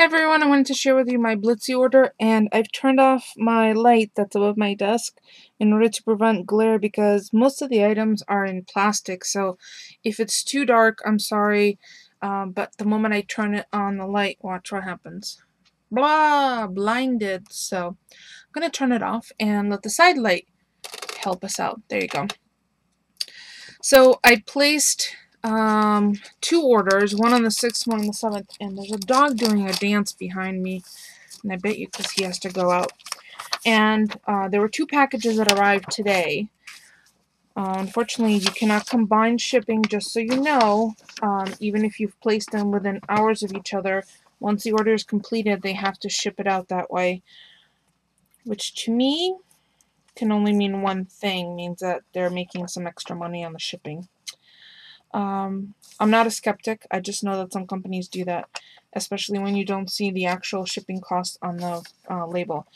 Hey everyone, I wanted to share with you my Blitzy order, and I've turned off my light that's above my desk in order to prevent glare because most of the items are in plastic, so if it's too dark, I'm sorry, but the moment I turn it on the light, watch what happens. Blah! Blinded. So I'm going to turn it off and let the side light help us out. There you go. So I placed two orders, one on the 6th, one on the 7th, and there's a dog doing a dance behind me, and I bet you because he has to go out. And there were two packages that arrived today. Unfortunately, you cannot combine shipping, just so you know. Even if you've placed them within hours of each other, once the order is completed, they have to ship it out that way, which to me can only mean one thing, means that they're making some extra money on the shipping. I'm not a skeptic. I just know that some companies do that, especially when you don't see the actual shipping cost on the label.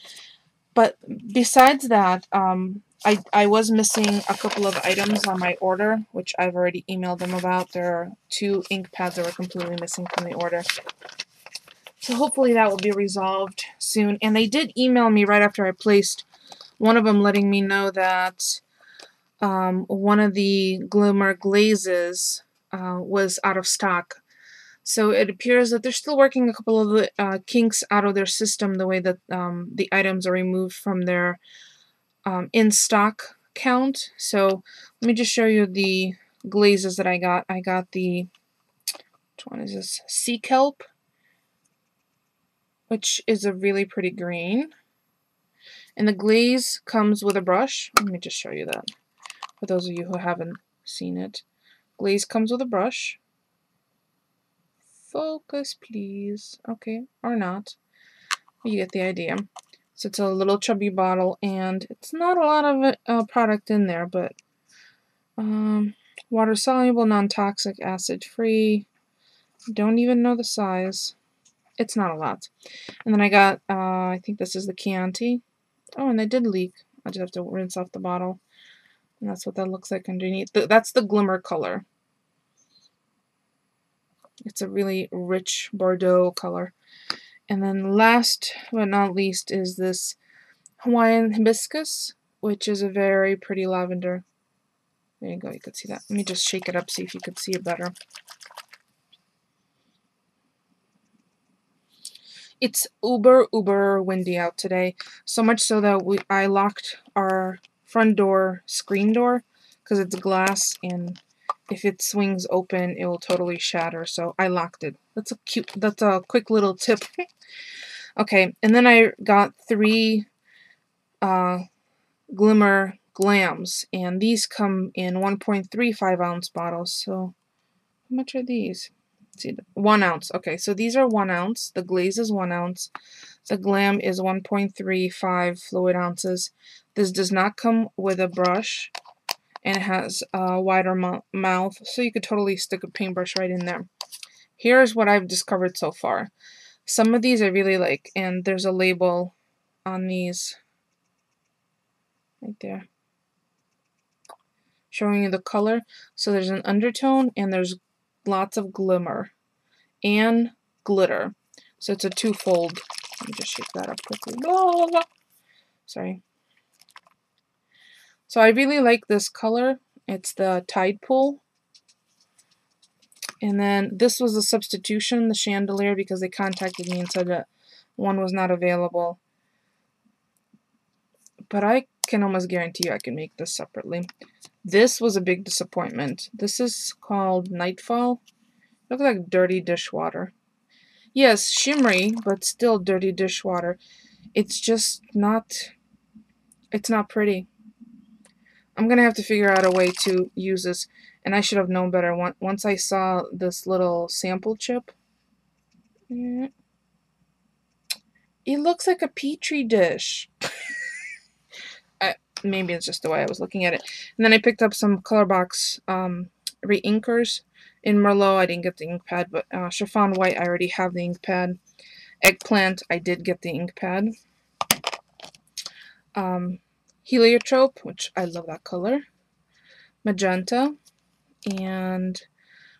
But besides that, I was missing a couple of items on my order, which I've already emailed them about. There are two ink pads that were completely missing from the order. So hopefully that will be resolved soon. And they did email me right after I placed one of them, letting me know that one of the Glimmer glazes was out of stock. So it appears that they're still working a couple of the kinks out of their system, the way that the items are removed from their in-stock count. So let me just show you the glazes that I got. I got the, which one is this? Sea Kelp, which is a really pretty green. And the glaze comes with a brush. Let me just show you that for those of you who haven't seen it. Glaze comes with a brush. Focus, please. Okay, or not. You get the idea. So it's a little chubby bottle, and it's not a lot of product in there, but water soluble, non-toxic, acid free. Don't even know the size. It's not a lot. And then I got, I think this is the Chianti. Oh, and they did leak. I just have to rinse off the bottle. And that's what that looks like underneath. That's the Glimmer color. It's a really rich Bordeaux color. And then last but not least is this Hawaiian hibiscus, which is a very pretty lavender. There you go, you could see that. Let me just shake it up, see if you could see it better. It's uber windy out today, so much so that I locked our front door screen door because it's glass, and if it swings open, it will totally shatter. So I locked it. That's a quick little tip. Okay, and then I got three Glimmer Glams, and these come in 1.35 ounce bottles. So how much are these? Let's see, 1 ounce. Okay, so these are 1 ounce. The glaze is 1 ounce. The glam is 1.35 fluid ounces. This does not come with a brush, and it has a wider mouth, so you could totally stick a paintbrush right in there. Here's what I've discovered so far. Some of these I really like, and there's a label on these right there showing you the color. So there's an undertone, and there's lots of glimmer and glitter. So it's a twofold. Let me just shake that up quickly. Blah, blah, blah. Sorry. So I really like this color. It's the Tide Pool. And then this was a substitution, the chandelier, because they contacted me and said that one was not available. But I can almost guarantee you I can make this separately. This was a big disappointment. This is called Nightfall. It looks like dirty dishwater. Yes, shimmery, but still dirty dishwater. It's just not, it's not pretty. I'm gonna have to figure out a way to use this, and I should have known better once I saw this little sample chip. It looks like a petri dish. Maybe it's just the way I was looking at it. And then I picked up some Colorbox re-inkers. In Merlot, I didn't get the ink pad, but Chiffon White, I already have the ink pad. Eggplant, I did get the ink pad. Heliotrope, which I love that color. Magenta, and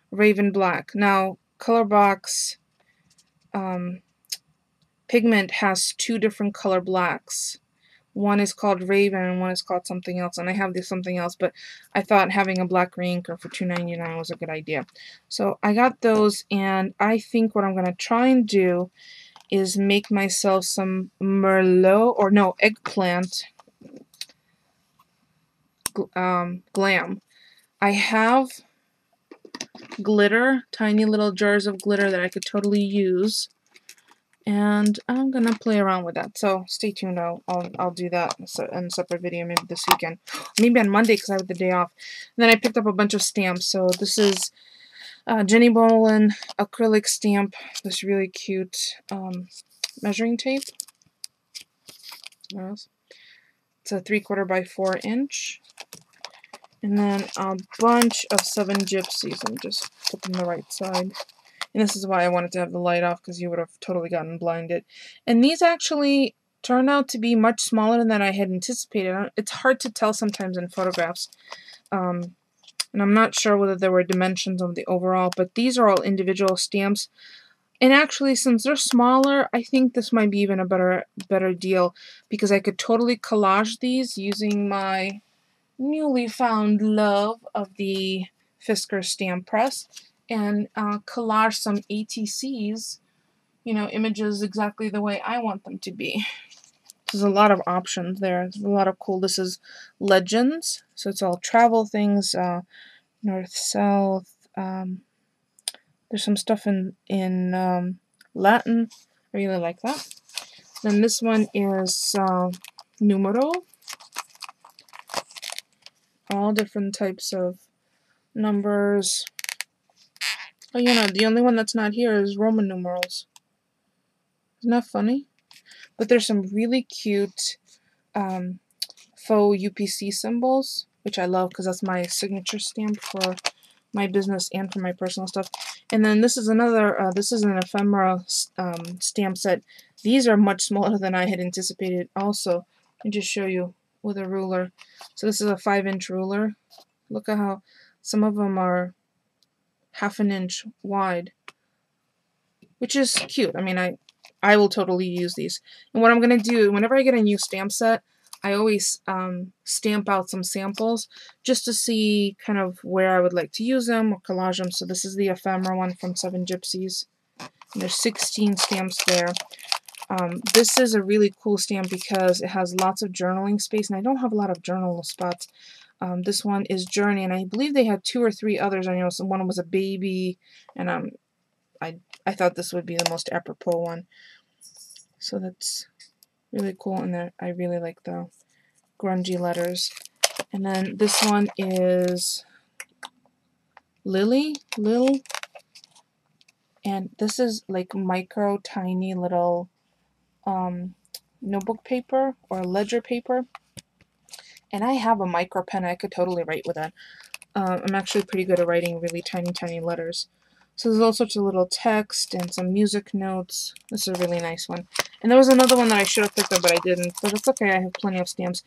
Raven Black. Now, Colorbox pigment has two different color blacks. One is called Raven and one is called something else, and I have this something else, but I thought having a black reinker for $2.99 was a good idea. So I got those, and I think what I'm going to try and do is make myself some Merlot, or no, eggplant glam. I have glitter, tiny little jars of glitter that I could totally use. And I'm gonna play around with that. So stay tuned. I'll do that in a separate video, maybe this weekend, maybe on Monday because I have the day off. And then I picked up a bunch of stamps. So this is Jenny Bolin acrylic stamp. This really cute measuring tape. It's a 3/4 by 4 inch. And then a bunch of 7 gypsies. I'm just put them the right side. And this is why I wanted to have the light off, because you would have totally gotten blinded. And these actually turned out to be much smaller than I had anticipated. It's hard to tell sometimes in photographs. And I'm not sure whether there were dimensions of the overall, but these are all individual stamps. And actually, since they're smaller, I think this might be even a better deal, because I could totally collage these using my newly found love of the Fisker stamp press, and collage some ATCs, images exactly the way I want them to be. There's a lot of options there. There's a lot of cool. This is Legends, so it's all travel things, north, south. There's some stuff in Latin. I really like that. Then this one is Numero. All different types of numbers. Oh, the only one that's not here is Roman numerals. Isn't that funny? But there's some really cute faux UPC symbols, which I love because that's my signature stamp for my business and for my personal stuff. And then this is another, this is an ephemera stamp set. These are much smaller than I had anticipated also. Let me just show you with a ruler. So this is a 5-inch ruler. Look at how some of them are 1/2 inch wide, which is cute. I mean, I will totally use these. And what I'm going to do, whenever I get a new stamp set, I always stamp out some samples just to see kind of where I would like to use them or collage them. So this is the ephemera one from 7 Gypsies. And there's 16 stamps there. This is a really cool stamp because it has lots of journaling space, and I don't have a lot of journal spots. This one is Journey, and I believe they had 2 or 3 others. I know one was a baby, and I thought this would be the most apropos one. So that's really cool, and I really like the grungy letters. And then this one is Lil, and this is like micro tiny little notebook paper or ledger paper. And I have a micro pen. I could totally write with that. I'm actually pretty good at writing really tiny letters. So there's all sorts of little text and some music notes. This is a really nice one. And there was another one that I should have picked up, but I didn't. But it's okay, I have plenty of stamps.